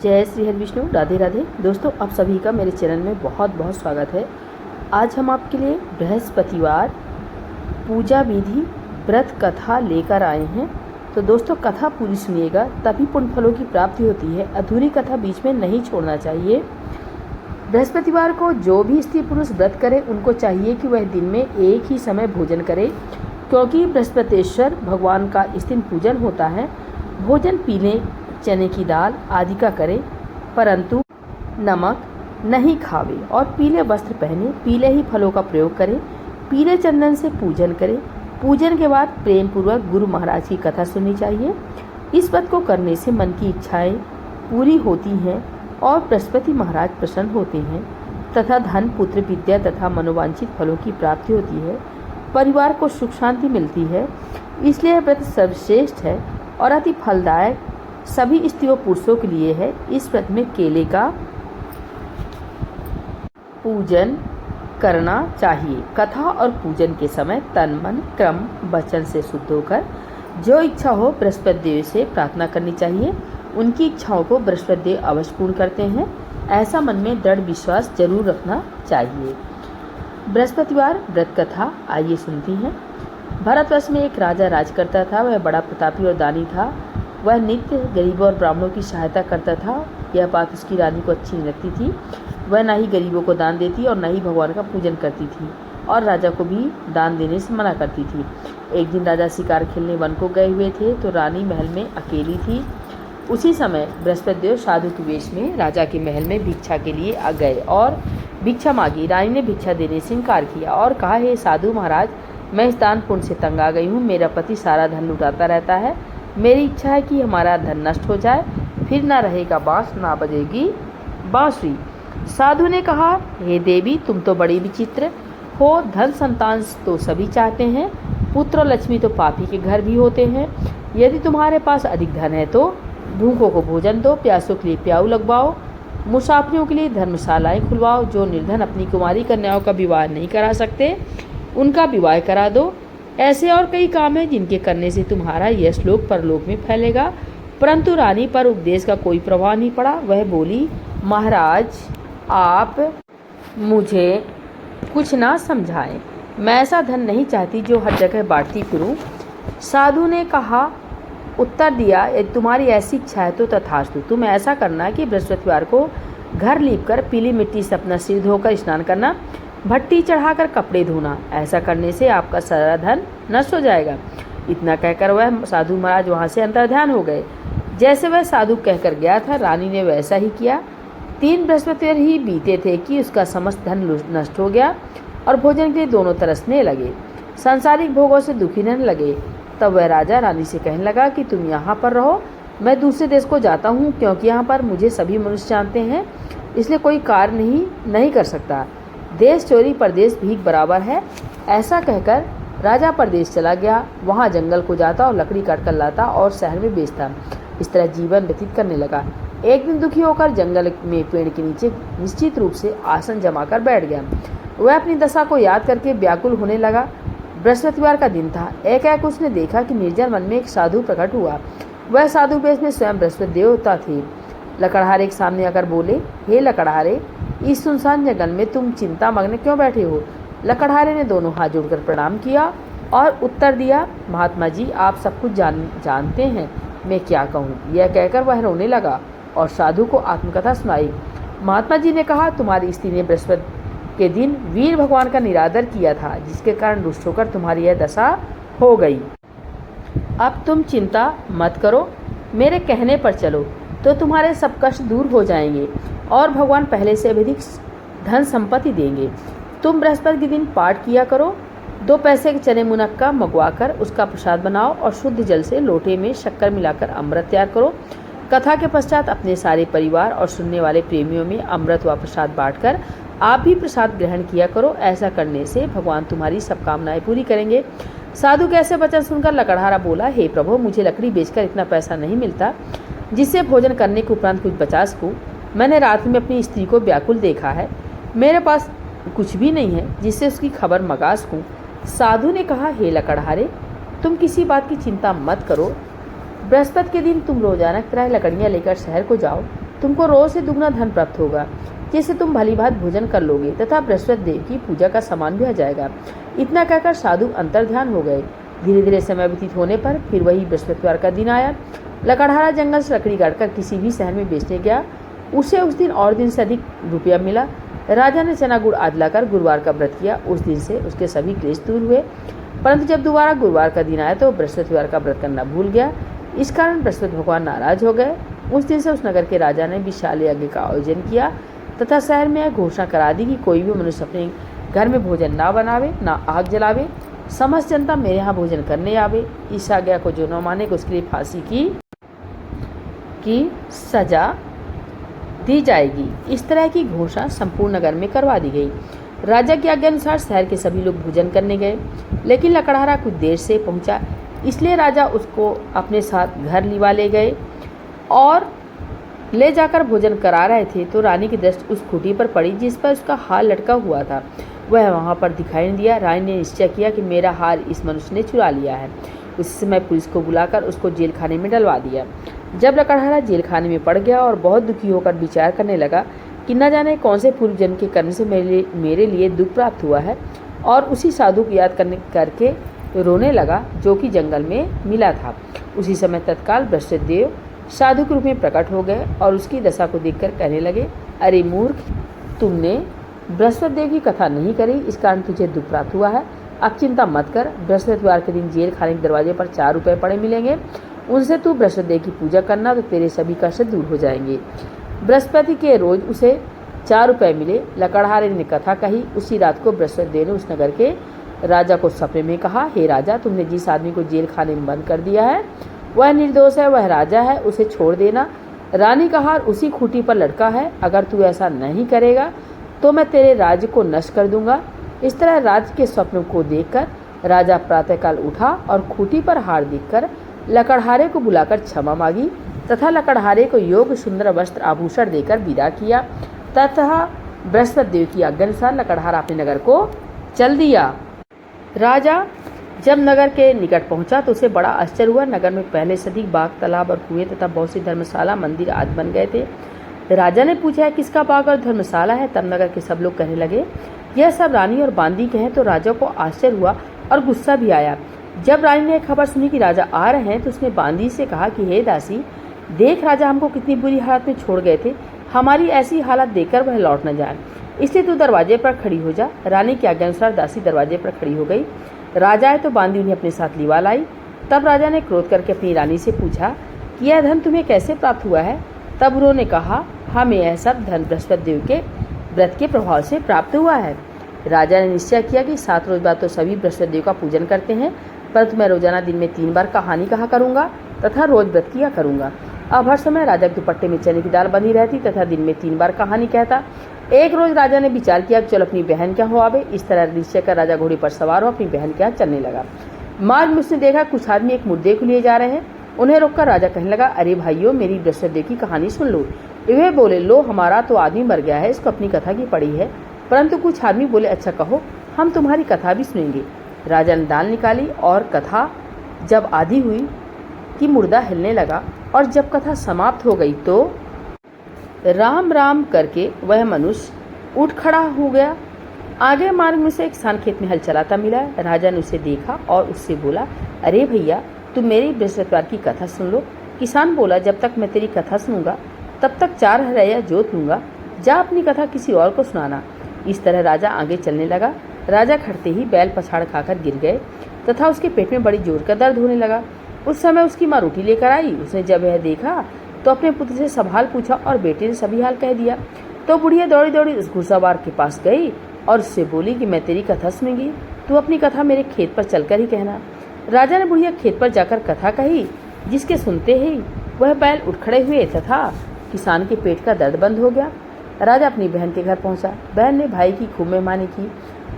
जय श्री हरि विष्णु, राधे राधे। दोस्तों, आप सभी का मेरे चैनल में बहुत बहुत स्वागत है। आज हम आपके लिए बृहस्पतिवार पूजा विधि व्रत कथा लेकर आए हैं। तो दोस्तों, कथा पूरी सुनिएगा, तभी पुण्य फलों की प्राप्ति होती है। अधूरी कथा बीच में नहीं छोड़ना चाहिए। बृहस्पतिवार को जो भी स्त्री पुरुष व्रत करे, उनको चाहिए कि वह दिन में एक ही समय भोजन करे, क्योंकि बृहस्पतिश्वर भगवान का इस दिन पूजन होता है। भोजन पीले चने की दाल आदि का करें, परंतु नमक नहीं खावे और पीले वस्त्र पहने, पीले ही फलों का प्रयोग करें, पीले चंदन से पूजन करें। पूजन के बाद प्रेम पूर्वक गुरु महाराज की कथा सुननी चाहिए। इस व्रत को करने से मन की इच्छाएं पूरी होती हैं और बृहस्पति महाराज प्रसन्न होते हैं तथा धन, पुत्र, विद्या तथा मनोवांछित फलों की प्राप्ति होती है। परिवार को सुख शांति मिलती है। इसलिए व्रत सर्वश्रेष्ठ है और अति फलदायक सभी स्त्रियों पुरुषों के लिए है। इस व्रत में केले का पूजन करना चाहिए। कथा और पूजन के समय तन, मन, क्रम, वचन से शुद्ध होकर जो इच्छा हो बृहस्पति देव से प्रार्थना करनी चाहिए। उनकी इच्छाओं को बृहस्पति देव अवश्य पूर्ण करते हैं, ऐसा मन में दृढ़ विश्वास जरूर रखना चाहिए। बृहस्पतिवार व्रत कथा आइए सुनती हैं। भारतवर्ष में एक राजा राज करता था। वह बड़ा प्रतापी और दानी था। वह नित्य गरीबों और ब्राह्मणों की सहायता करता था। यह बात उसकी रानी को अच्छी नहीं लगती थी। वह न ही गरीबों को दान देती और न ही भगवान का पूजन करती थी और राजा को भी दान देने से मना करती थी। एक दिन राजा शिकार खेलने वन को गए हुए थे तो रानी महल में अकेली थी। उसी समय बृहस्पति देव साधु के वेश में राजा के महल में भिक्षा के लिए आ गए और भिक्षा मांगी। रानी ने भिक्षा देने से इनकार किया और कहा, हे साधु महाराज, मैं इस दान पुण्य से तंग आ गई हूँ। मेरा पति सारा धन लुटाता रहता है। मेरी इच्छा है कि हमारा धन नष्ट हो जाए, फिर ना रहेगा बांस, ना बजेगी बांसुरी। साधु ने कहा, हे देवी, तुम तो बड़ी विचित्र हो। धन संतान तो सभी चाहते हैं, पुत्र और लक्ष्मी तो पापी के घर भी होते हैं। यदि तुम्हारे पास अधिक धन है तो भूखों को भोजन दो, प्यासों के लिए प्याऊ लगवाओ, मुसाफिरों के लिए धर्मशालाएं खुलवाओ। जो निर्धन अपनी कुमारी कन्याओं का विवाह नहीं करा सकते, उनका विवाह करा दो। ऐसे और कई काम हैं जिनके करने से तुम्हारा यश लोक परलोक में फैलेगा। परंतु रानी पर उपदेश का कोई प्रभाव नहीं पड़ा। वह बोली, महाराज, आप मुझे कुछ ना समझाएं। मैं ऐसा धन नहीं चाहती जो हर जगह बांटती फिरूं। साधु ने कहा, उत्तर दिया, यदि तुम्हारी ऐसी इच्छा है तो तथास्तु। तुम ऐसा करना कि बृहस्पतिवार को घर लीपकर पीली मिट्टी से अपना सिर धोकर स्नान करना, भट्टी चढ़ाकर कपड़े धोना। ऐसा करने से आपका सारा धन नष्ट हो जाएगा। इतना कहकर वह साधु महाराज वहाँ से अंतर्ध्यान हो गए। जैसे वह साधु कहकर गया था, रानी ने वैसा ही किया। 3 बृहस्पतिवार ही बीते थे कि उसका समस्त धन नष्ट हो गया और भोजन के लिए दोनों तरसने लगे, सांसारिक भोगों से दुखी रहने लगे। तब वह राजा रानी से कहने लगा कि तुम यहाँ पर रहो, मैं दूसरे देश को जाता हूँ, क्योंकि यहाँ पर मुझे सभी मनुष्य जानते हैं, इसलिए कोई कार्य नहीं कर सकता। देश चोरी परदेश भीख बराबर है। ऐसा कहकर राजा परदेश चला गया। वहाँ जंगल को जाता और लकड़ी काट कर लाता और शहर में बेचता। इस तरह जीवन व्यतीत करने लगा। एक दिन दुखी होकर जंगल में पेड़ के नीचे निश्चित रूप से आसन जमाकर बैठ गया। वह अपनी दशा को याद करके व्याकुल होने लगा। बृहस्पतिवार का दिन था। एकाएक उसने देखा कि निर्जन वन में एक साधु प्रकट हुआ। वह साधु वेश में स्वयं बृहस्पति देवता थे। लकड़हारे के सामने आकर बोले, हे लकड़हारे, इस सुनसान जंगल में तुम चिंता मग्न क्यों बैठे हो? लकड़हारे ने दोनों हाथ जोड़कर प्रणाम किया और उत्तर दिया, महात्मा जी, आप सब कुछ जानते हैं, मैं क्या कहूँ। यह कहकर वह रोने लगा और साधु को आत्मकथा सुनाई। महात्मा जी ने कहा, तुम्हारी स्त्री ने बृहस्पति के दिन वीर भगवान का निरादर किया था, जिसके कारण रुष्ट होकर तुम्हारी यह दशा हो गई। अब तुम चिंता मत करो, मेरे कहने पर चलो तो तुम्हारे सब कष्ट दूर हो जाएंगे और भगवान पहले से अधिक धन संपत्ति देंगे। तुम बृहस्पति के दिन पाठ किया करो। 2 पैसे के चने मुनक्का मंगवाकर उसका प्रसाद बनाओ और शुद्ध जल से लोटे में शक्कर मिलाकर अमृत तैयार करो। कथा के पश्चात अपने सारे परिवार और सुनने वाले प्रेमियों में अमृत व प्रसाद बांटकर आप भी प्रसाद ग्रहण किया करो। ऐसा करने से भगवान तुम्हारी सब कामनाएं पूरी करेंगे। साधु के ऐसे वचन सुनकर लकड़हारा बोला, हे प्रभु, मुझे लकड़ी बेचकर इतना पैसा नहीं मिलता जिससे भोजन करने के उपरांत कुछ बचा सकूं। मैंने रात में अपनी स्त्री को व्याकुल देखा है। मेरे पास कुछ भी नहीं है जिससे उसकी खबर मंगा सकूं। साधु ने कहा, हे लकड़हारे, तुम किसी बात की चिंता मत करो। बृहस्पति के दिन तुम रोजाना की तरह लकड़ियाँ लेकर शहर को जाओ। तुमको रोज से दुगना धन प्राप्त होगा, जिससे तुम भली भांति भोजन कर लोगे तथा बृहस्पति देव की पूजा का सामान भी आ जाएगा। इतना कहकर साधु अंतर्ध्यान हो गए। धीरे धीरे समय व्यतीत होने पर फिर वही बृहस्पतिवार का दिन आया। लकड़हारा जंगल से लकड़ी काटकर किसी भी शहर में बेचने गया। उसे उस दिन और दिन से अधिक रुपया मिला। राजा ने चना गुड़ आदि लाकर गुरुवार का व्रत किया। उस दिन से उसके सभी क्लेश दूर हुए। परंतु जब दोबारा गुरुवार का दिन आया तो बृहस्पतिवार का व्रत करना भूल गया। इस कारण बृहस्पति भगवान नाराज हो गए। उस दिन से उस नगर के राजा ने विशाल यज्ञ का आयोजन किया तथा शहर में यह घोषणा करा दी कि कोई भी मनुष्य अपने घर में भोजन ना बनावे, ना आग जलावे। समस्त जनता मेरे यहाँ भोजन करने आवे। इस आज्ञा को जो न माने उसके लिए फांसी की सजा दी जाएगी। इस तरह की घोषणा संपूर्ण नगर में करवा दी गई। राजा की आज्ञा अनुसार शहर के सभी लोग भोजन करने गए, लेकिन लकड़हारा कुछ देर से पहुंचा, इसलिए राजा उसको अपने साथ घर लिवा ले गए और ले जाकर भोजन करा रहे थे तो रानी की दृष्टि उस खूंटी पर पड़ी जिस पर उसका हार लटका हुआ था। वह वहां पर दिखाई नहीं दिया। रानी ने निश्चय किया कि मेरा हार इस मनुष्य ने चुरा लिया है। उस समय पुलिस को बुलाकर उसको जेल खाने में डलवा दिया। जब लकड़हारा जेल खाने में पड़ गया और बहुत दुखी होकर विचार करने लगा कि न जाने कौन से पूर्व जन्म के कर्म से मेरे लिए दुख प्राप्त हुआ है, और उसी साधु को याद करके रोने लगा जो कि जंगल में मिला था। उसी समय तत्काल बृहस्पति देव साधु के रूप में प्रकट हो गए और उसकी दशा को देखकर कहने लगे, अरे मूर्ख, तुमने बृहस्पति देव की कथा नहीं करी, इस कारण तुझे दुख प्राप्त हुआ है। अब चिंता मत कर, बृहस्पतिवार के दिन जेल खाने के दरवाजे पर 4 रुपये पड़े मिलेंगे, उनसे तू बृहस्पति देव की पूजा करना तो तेरे सभी कष्ट दूर हो जाएंगे। बृहस्पति के रोज उसे 4 रुपये मिले। लकड़हारे ने कथा कही। उसी रात को बृहस्पति देव ने उस नगर के राजा को सपने में कहा, हे राजा, तुमने जिस आदमी को जेल खाने में बंद कर दिया है वह निर्दोष है, वह राजा है, उसे छोड़ देना। रानी का हार उसी खूंटी पर लटका है। अगर तू ऐसा नहीं करेगा तो मैं तेरे राज्य को नष्ट कर दूंगा। इस तरह राज्य के स्वप्न को देखकर राजा प्रातःकाल उठा और खूंटी पर हार देखकर लकड़हारे को बुलाकर क्षमा मांगी तथा लकड़हारे को योग्य सुंदर वस्त्र आभूषण देकर विदा किया तथा बृहस्पति देव की आज्ञानुसार लकड़हारा अपने नगर को चल दिया। राजा जब नगर के निकट पहुंचा तो उसे बड़ा आश्चर्य हुआ। नगर में पहले से अधिक बाग, तालाब और कुएं तथा बहुत सी धर्मशाला, मंदिर आदि बन गए थे। राजा ने पूछा, किसका बाग और धर्मशाला है? तब नगर के सब लोग कहने लगे, यह सब रानी और बांदी के हैं। तो राजा को आश्चर्य हुआ और गुस्सा भी आया। जब रानी ने खबर सुनी कि राजा आ रहे हैं तो उसने बांदी से कहा कि हे दासी, देख राजा हमको कितनी बुरी हालत में छोड़ गए थे, हमारी ऐसी हालत देखकर वह लौट न जाए, इसलिए तू दरवाजे पर खड़ी हो जा। रानी के आज्ञानुसार दासी दरवाजे पर खड़ी हो गई। राजा आए तो बांदी उन्हें अपने साथ लिवा लाई। तब राजा ने क्रोध करके अपनी रानी से पूछा कि यह धन तुम्हें कैसे प्राप्त हुआ है? तब उन्होंने कहा, हमें यह सब धन बृहस्पति देव के व्रत के प्रभाव से प्राप्त हुआ है। राजा ने निश्चय किया कि 7 रोज बाद तो सभी बृहस्पति देव का पूजन करते हैं, परंतु मैं रोजाना दिन में 3 बार कहानी कहा करूंगा तथा रोज व्रत किया करूंगा। अब हर समय राजा के दुपट्टे में चने की दाल बनी रहती तथा दिन में 3 बार कहानी कहता। एक रोज राजा ने विचार किया कि चलो अपनी बहन क्या हो आवे। इस तरह निश्चय कर राजा घोड़े पर सवार हो अपनी बहन के यहाँ चलने लगा। मार्ग में उसने देखा कुछ आदमी एक मुर्दे को लिए जा रहे हैं। उन्हें रोककर राजा कहने लगा, अरे भाइयों, मेरी बृहस्पति देव की कहानी सुन लो। वे बोले, लो, हमारा तो आदमी मर गया है, इसको अपनी कथा की पड़ी है। परंतु कुछ आदमी बोले, अच्छा कहो, हम तुम्हारी कथा भी सुनेंगे। राजा ने दाल निकाली और कथा जब आधी हुई कि मुर्दा हिलने लगा और जब कथा समाप्त हो गई तो राम राम करके वह मनुष्य उठ खड़ा हो गया। आगे मार्ग में से एक किसान खेत में हल चलाता मिला। राजा ने उसे देखा और उससे बोला, अरे भैया, तुम मेरी बृहस्पतिवार की कथा सुन लो। किसान बोला, जब तक मैं तेरी कथा सुनूंगा तब तक 4 हरैया जोत लूंगा, जा अपनी कथा किसी और को सुनाना। इस तरह राजा आगे चलने लगा। राजा खड़ते ही बैल पछाड़ खाकर गिर गए तथा उसके पेट में बड़ी जोर का दर्द होने लगा। उस समय उसकी माँ रोटी लेकर आई। उसने जब यह देखा तो अपने पुत्र से सब हाल पूछा और बेटे ने सभी हाल कह दिया। तो बुढ़िया दौड़ी दौड़ी उस घुड़सवार के पास गई और उससे बोली कि मैं तेरी कथा सुनूंगी, तू अपनी कथा मेरे खेत पर चलकर ही कहना। राजा ने बुढ़िया खेत पर जाकर कथा कही, जिसके सुनते ही वह बैल उठ खड़े हुए तथा किसान के पेट का दर्द बंद हो गया। राजा अपनी बहन के घर पहुंचा। बहन ने भाई की खूब मेहमानी की।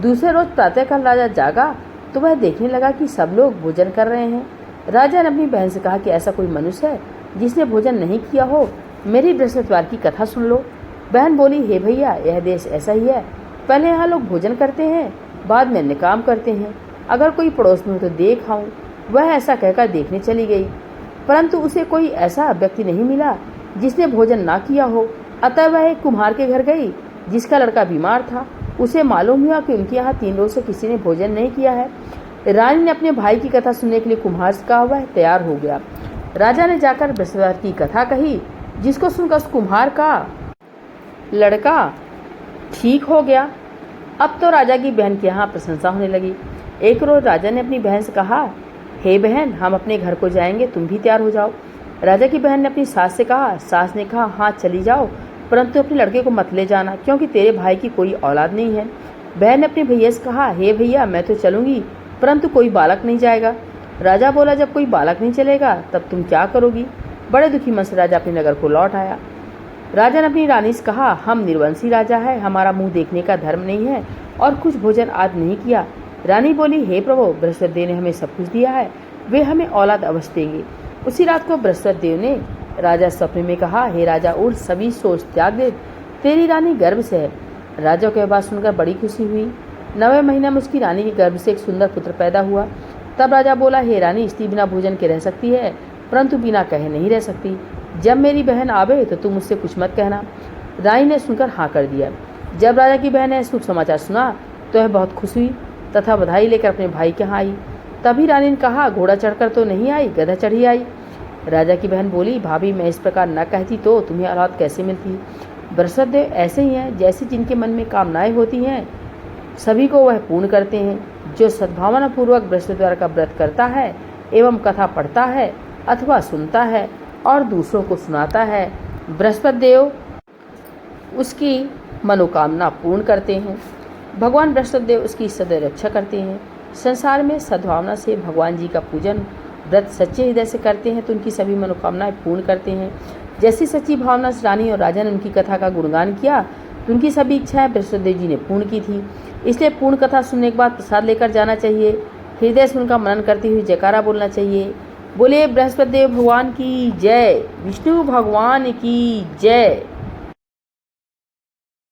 दूसरे रोज प्रातःकाल राजा जागा तो वह देखने लगा कि सब लोग भोजन कर रहे हैं। राजा ने अपनी बहन से कहा कि ऐसा कोई मनुष्य है जिसने भोजन नहीं किया हो, मेरी बृहस्पतिवार की कथा सुन लो। बहन बोली, हे भैया, यह देश ऐसा ही है, पहले यहाँ लोग भोजन करते हैं, बाद में अन्य काम करते हैं। अगर कोई पड़ोस में हो तो देख आऊं। वह ऐसा कहकर देखने चली गई, परंतु उसे कोई ऐसा व्यक्ति नहीं मिला जिसने भोजन ना किया हो। अतः वह एक कुम्हार के घर गई जिसका लड़का बीमार था। उसे मालूम हुआ कि उनके यहाँ 3 रोज से किसी ने भोजन नहीं किया है। रानी ने अपने भाई की कथा सुनने के लिए कुम्हार से कहा, वह तैयार हो गया। राजा ने जाकर बृहस्पति की कथा कही, जिसको सुनकर उस कुम्हार का लड़का ठीक हो गया। अब तो राजा की बहन के यहाँ प्रशंसा होने लगी। एक रोज राजा ने अपनी बहन से कहा, हे बहन, हम अपने घर को जाएंगे, तुम भी तैयार हो जाओ। राजा की बहन ने अपनी सास से कहा। सास ने कहा, हाँ चली जाओ, परंतु अपने लड़के को मत ले जाना, क्योंकि तेरे भाई की कोई औलाद नहीं है। बहन ने अपने भैया से कहा, हे भैया, मैं तो चलूंगी, परंतु कोई बालक नहीं जाएगा। राजा बोला, जब कोई बालक नहीं चलेगा तब तुम क्या करोगी? बड़े दुखी मन से राजा अपने नगर को लौट आया। राजा ने अपनी रानी से कहा, हम निर्वंशी राजा है, हमारा मुंह देखने का धर्म नहीं है और कुछ भोजन आज नहीं किया। रानी बोली, हे प्रभु, बृहस्पति देव ने हमें सब कुछ दिया है, वे हमें औलाद अवश्य देंगे। उसी रात को बृहस्पति देव ने राजा सपने में कहा, हे राजा, उठ, सभी सोच त्याग दे, तेरी रानी गर्भ से है। राजा को यह बात सुनकर बड़ी खुशी हुई। 9वें महीने में उसकी रानी के गर्भ से एक सुंदर पुत्र पैदा हुआ। तब राजा बोला, हे रानी, स्त्री बिना भोजन के रह सकती है, परंतु बिना कहे नहीं रह सकती। जब मेरी बहन आवे तो तुम मुझसे कुछ मत कहना। रानी ने सुनकर हाँ कर दिया। जब राजा की बहन ने शुभ समाचार सुना तो वह बहुत खुश हुई तथा बधाई लेकर अपने भाई के यहाँ आई। तभी रानी ने कहा, घोड़ा चढ़कर तो नहीं आई, गधा चढ़ी आई। राजा की बहन बोली, भाभी, मैं इस प्रकार न कहती तो तुम्हें औलाद कैसे मिलती? बृहस्पति देव ऐसे ही हैं, जैसे जिनके मन में कामनाएं होती हैं सभी को वह पूर्ण करते हैं। जो सद्भावना पूर्वक बृहस्पतिवार का व्रत करता है एवं कथा पढ़ता है अथवा सुनता है और दूसरों को सुनाता है, बृहस्पति देव उसकी मनोकामना पूर्ण करते हैं। भगवान बृहस्पति देव उसकी सदैव रक्षा करते हैं। संसार में सद्भावना से भगवान जी का पूजन व्रत सच्चे हृदय से करते हैं तो उनकी सभी मनोकामनाएं पूर्ण करते हैं। जैसी सच्ची भावना से रानी और राजा ने उनकी कथा का गुणगान किया तो उनकी सभी इच्छाएं बृहस्पति देव जी ने पूर्ण की थी। इसलिए पूर्ण कथा सुनने के बाद प्रसाद लेकर जाना चाहिए। हृदय से उनका मनन करते हुए जयकारा बोलना चाहिए। बोले बृहस्पति देव भगवान की जय, विष्णु भगवान की जय।